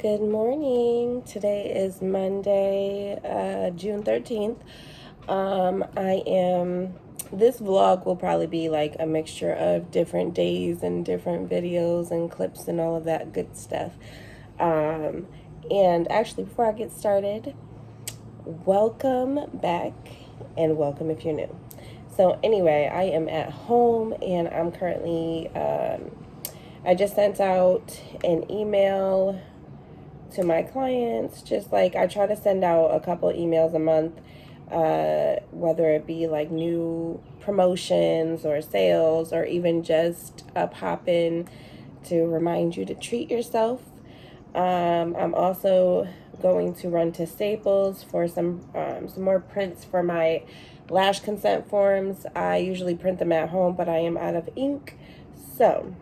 Good morning. Today is Monday, June 13th. This vlog will probably be like a mixture of different days and different videos and clips and all of that good stuff. And actually, before I get started, welcome back and welcome if you're new. So anyway, I am at home and I'm currently, I just sent out an email to my clients. Just like I try to send out a couple emails a month, whether it be like new promotions or sales or even just a pop-in to remind you to treat yourself. I'm also going to run to Staples for some more prints for my lash consent forms. I usually print them at home, but I am out of ink, so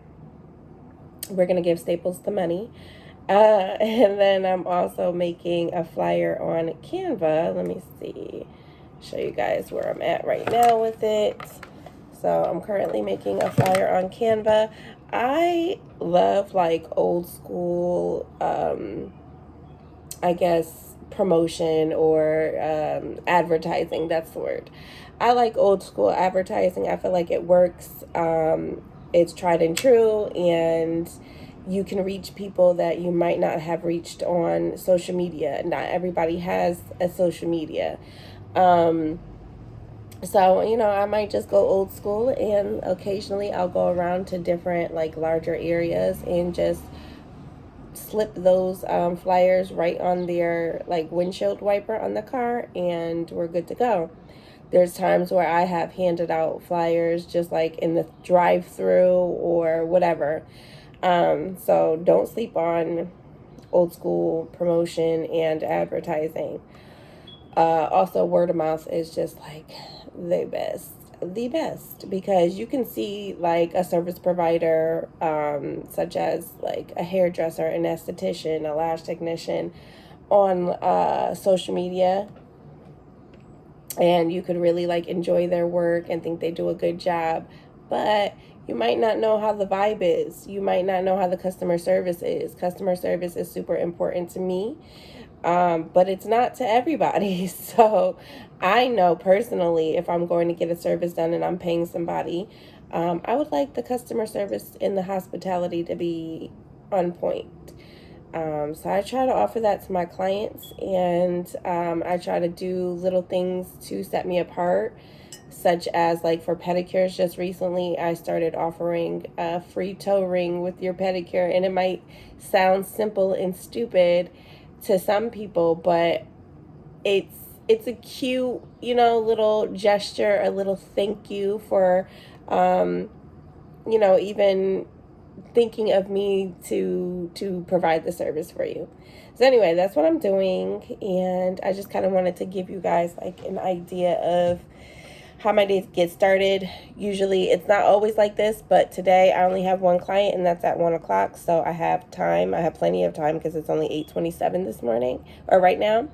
we're gonna give Staples the money. And then I'm also making a flyer on Canva. Let me see, show you guys where I'm at right now with it. So I'm currently making a flyer on Canva. I love like old school, I guess, promotion or advertising. That's the word. I like old school advertising. I feel like it works. It's tried and true, and you can reach people that you might not have reached on social media. Not everybody has a social media. So, I might just go old school, and occasionally I'll go around to different, like, larger areas and just slip those flyers right on their, like, windshield wiper on the car, and we're good to go. There's times where I have handed out flyers just, like, in the drive-through or whatever. So don't sleep on old school promotion and advertising. Also, word of mouth is just like the best, because you can see like a service provider, such as like a hairdresser, an esthetician, a lash technician on social media, and you could really like enjoy their work and think they do a good job, but you might not know how the vibe is. You might not know how the customer service is. Customer service is super important to me, but it's not to everybody. So I know personally, if I'm going to get a service done and I'm paying somebody, I would like the customer service and the hospitality to be on point. So I try to offer that to my clients, and I try to do little things to set me apart, such as like for pedicures. Just recently I started offering a free toe ring with your pedicure, and it might sound simple and stupid to some people, but it's a cute, little gesture, a little thank you for even thinking of me to provide the service for you. So anyway, that's what I'm doing, and I just kind of wanted to give you guys like an idea of how my days get started. Usually it's not always like this, but today I only have one client, and that's at 1 o'clock, so I have time. I have plenty of time because it's only 8:27 this morning, or right now.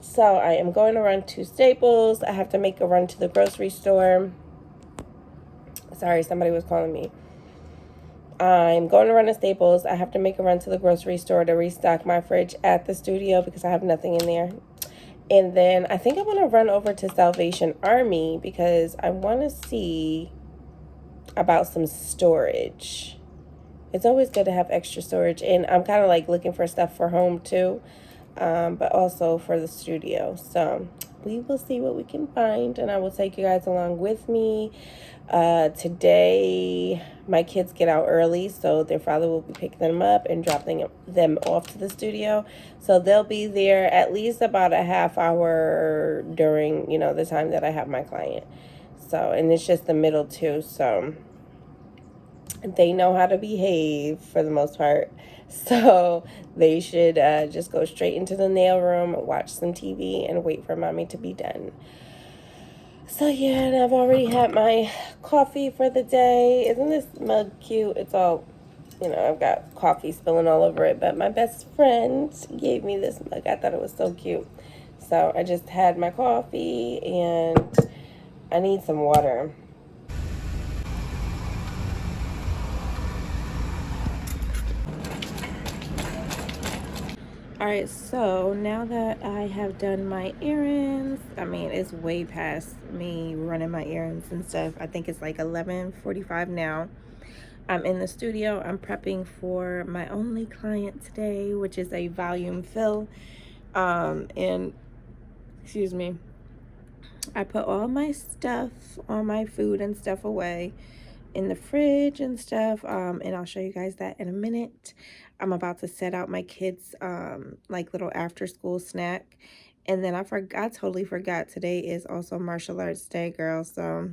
So I am going to run to Staples. I have to make a run to the grocery store. Sorry, somebody was calling me. I'm going to run to Staples. I have to make a run to the grocery store to restock my fridge at the studio because I have nothing in there. And then I think I want to run over to Salvation Army because I want to see about some storage. It's always good to have extra storage. And I'm kind of like looking for stuff for home too, but also for the studio. So we will see what we can find, and I will take you guys along with me. Today my kids get out early, so their father will be picking them up and dropping them off to the studio. So they'll be there at least about a half hour during, the time that I have my client. So, and it's just the middle too, so they know how to behave for the most part. So they should just go straight into the nail room, watch some TV, and wait for mommy to be done. So yeah, and I've already had my coffee for the day. Isn't this mug cute? It's all, I've got coffee spilling all over it, but my best friend gave me this mug. I thought it was so cute. So I just had my coffee, and I need some water. Alright, so now that I have done my errands, I mean, it's way past me running my errands and stuff. I think it's like 11:45 now. I'm in the studio. I'm prepping for my only client today, which is a volume fill. And excuse me, I put all my stuff, all my food and stuff away in the fridge and stuff, and I'll show you guys that in a minute. I'm about to set out my kids like little after school snack, and then I totally forgot today is also martial arts day, girl, so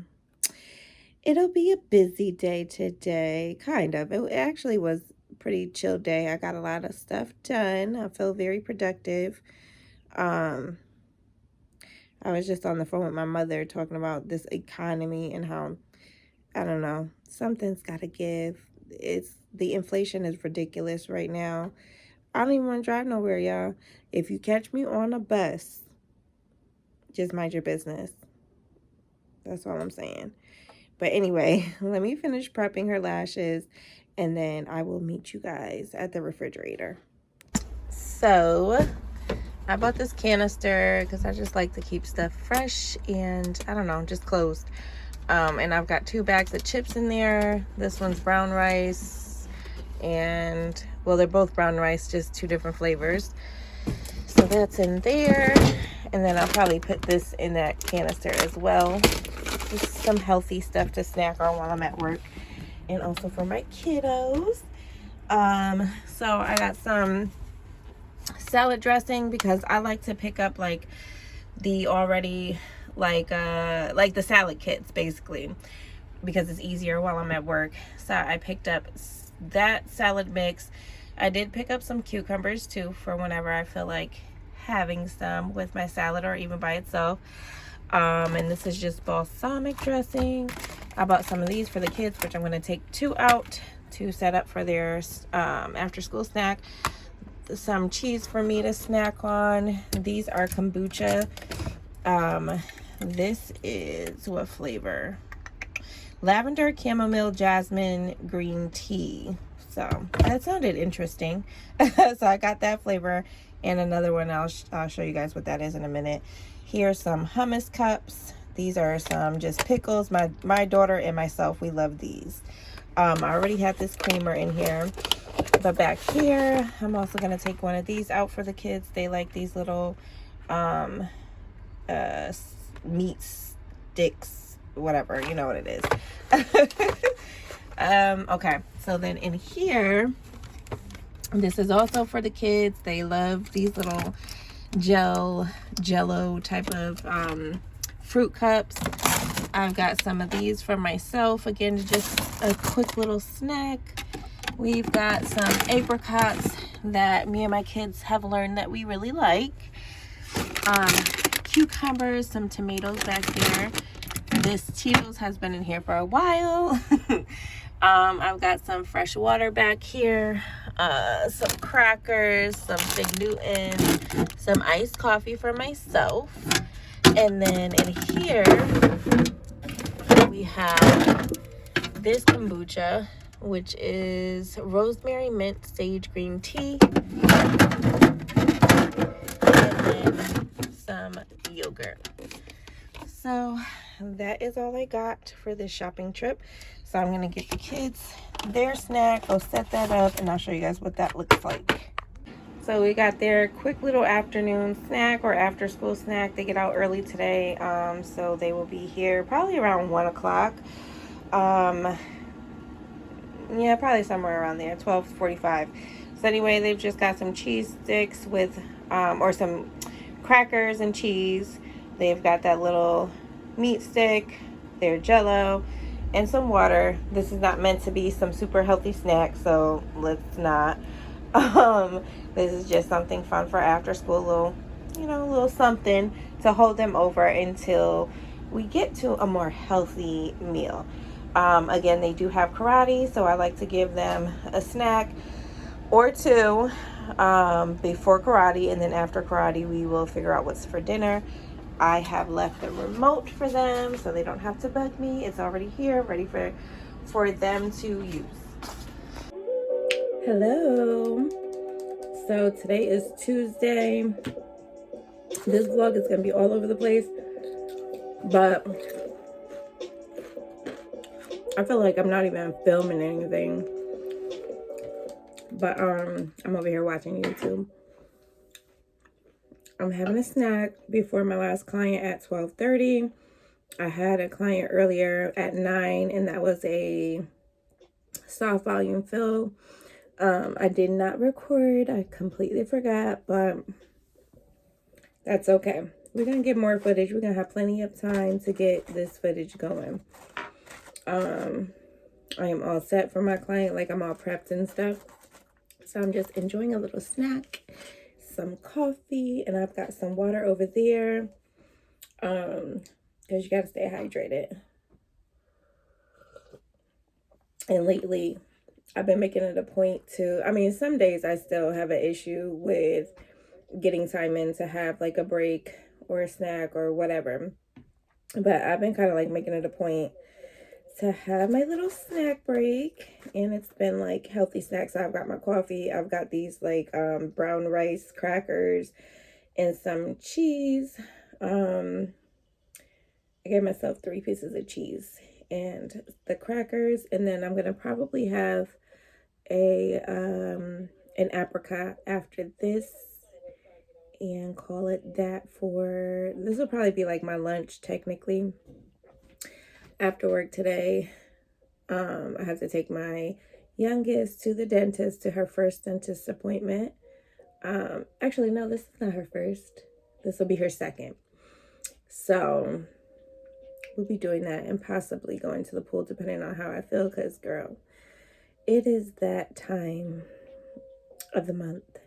it'll be a busy day today. Kind of, it actually was a pretty chill day. I got a lot of stuff done. I feel very productive. um I was just on the phone with my mother talking about this economy and how, I don't know, something's got to give. The inflation is ridiculous right now. I don't even want to drive nowhere, y'all. If you catch me on a bus, just mind your business. That's all I'm saying. But anyway, let me finish prepping her lashes, and then I will meet you guys at the refrigerator. So I bought this canister because I just like to keep stuff fresh and, I don't know, just closed. And I've got 2 bags of chips in there. This one's brown rice, and, well, they're both brown rice, just 2 different flavors. So that's in there. And then I'll probably put this in that canister as well. Just some healthy stuff to snack on while I'm at work. And also for my kiddos. So I got some salad dressing because I like to pick up like the already like the salad kits basically, because it's easier while I'm at work. So I picked up that salad mix. I did pick up some cucumbers too for whenever I feel like having some with my salad or even by itself. And this is just balsamic dressing. I bought some of these for the kids, which I'm going to take 2 out to set up for their after school snack. Some cheese for me to snack on. These are kombucha. This is what flavor? Lavender, chamomile, jasmine, green tea. So that sounded interesting. So I got that flavor and another one. I'll show you guys what that is in a minute. Here's some hummus cups. These are some just pickles. My daughter and myself, we love these. I already have this creamer in here. But back here, I'm also going to take one of these out for the kids. They like these little meat sticks, whatever, you know what it is. Okay, so then in here, this is also for the kids. They love these little jello type of fruit cups. I've got some of these for myself, again, just a quick little snack. We've got some apricots that me and my kids have learned that we really like. Cucumbers, some tomatoes back here. This Cheetos has been in here for a while. I've got some fresh water back here, some crackers, some Fig Newton, some iced coffee for myself. And then in here, we have this kombucha, which is rosemary, mint, sage green tea, and then some yogurt. So that is all I got for this shopping trip. So I'm gonna get the kids their snack, go set that up, and I'll show you guys what that looks like. So we got their quick little afternoon snack or after school snack. They get out early today, so they will be here probably around 1 o'clock. Yeah, probably somewhere around there, 12:45. So anyway, they've just got some cheese sticks with, or some crackers and cheese. They've got that little meat stick, their Jello, and some water. This is not meant to be some super healthy snack, so let's not. This is just something fun for after school, a little something to hold them over until we get to a more healthy meal. Again, they do have karate, so I like to give them a snack or 2 before karate, and then after karate we will figure out what's for dinner. I have left the remote for them so they don't have to bug me. It's already here, ready for them to use. Hello. So today is Tuesday. This vlog is gonna be all over the place, but I feel like I'm not even filming anything. But I'm over here watching YouTube. I'm having a snack before my last client at 12:30. I had a client earlier at 9, and that was a soft volume fill. I did not record. I completely forgot, but that's okay. We're gonna get more footage. We're gonna have plenty of time to get this footage going. I am all set for my client. Like, I'm all prepped and stuff. So I'm just enjoying a little snack, some coffee, and I've got some water over there. Because you gotta stay hydrated. And lately, I've been making it a point to, I mean, some days I still have an issue with getting time in to have like a break or a snack or whatever. But I've been kind of like making it a point to have my little snack break, and it's been like healthy snacks. So I've got my coffee, I've got these like brown rice crackers and some cheese. I gave myself 3 pieces of cheese and the crackers, and then I'm gonna probably have a an apricot after this and call it that. For this will probably be like my lunch technically. After work today, I have to take my youngest to the dentist, to her first dentist appointment. Actually, no, this is not her first. This will be her second. So we'll be doing that and possibly going to the pool depending on how I feel, because girl, it is that time of the month.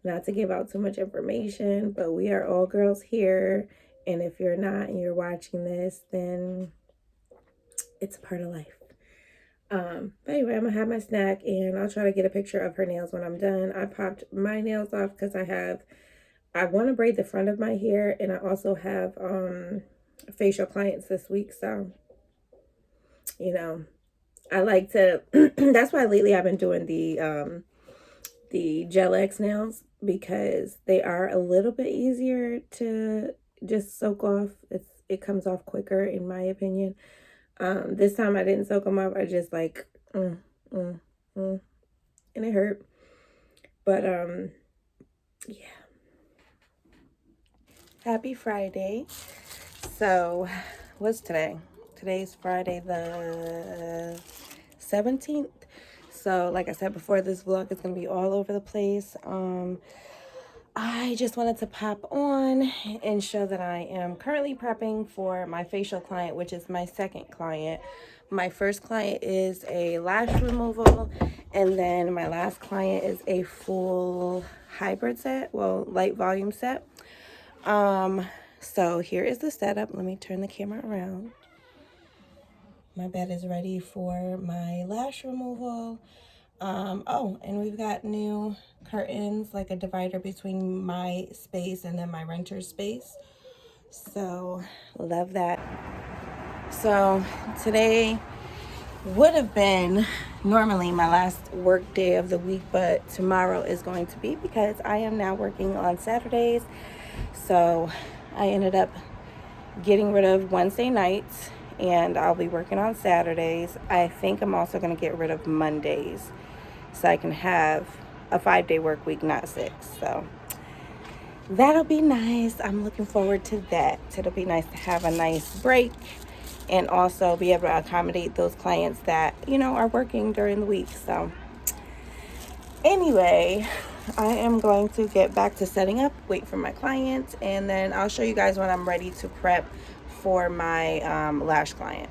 Not to give out too much information, but we are all girls here, and if you're not and you're watching this, then it's a part of life. But anyway, I'm gonna have my snack, and I'll try to get a picture of her nails when I'm done. I popped my nails off because I want to braid the front of my hair, and I also have facial clients this week, so you know, I like to that's why lately I've been doing the Gel X nails, because they are a little bit easier to just soak off. It comes off quicker, in my opinion. This time I didn't soak them off. I just like, and it hurt. But, yeah. Happy Friday. So, what's today? Today's Friday the 17th. So, like I said before, this vlog is going to be all over the place. I just wanted to pop on and show that I am currently prepping for my facial client, which is my second client. My first client is a lash removal, and then my last client is a full hybrid set, well, light volume set. So here is the setup. Let me turn the camera around. My bed is ready for my lash removal. Oh, and we've got new curtains, like a divider between my space and then my renter's space. So, love that. So, today would have been normally my last work day of the week, but tomorrow is going to be, because I am now working on Saturdays. So, I ended up getting rid of Wednesday nights, and I'll be working on Saturdays. I think I'm also going to get rid of Mondays, so I can have a 5-day work week, not 6. So that'll be nice. I'm looking forward to that. It'll be nice to have a nice break and also be able to accommodate those clients that, you know, are working during the week. So anyway, I am going to get back to setting up, wait for my clients, and then I'll show you guys when I'm ready to prep for my lash client.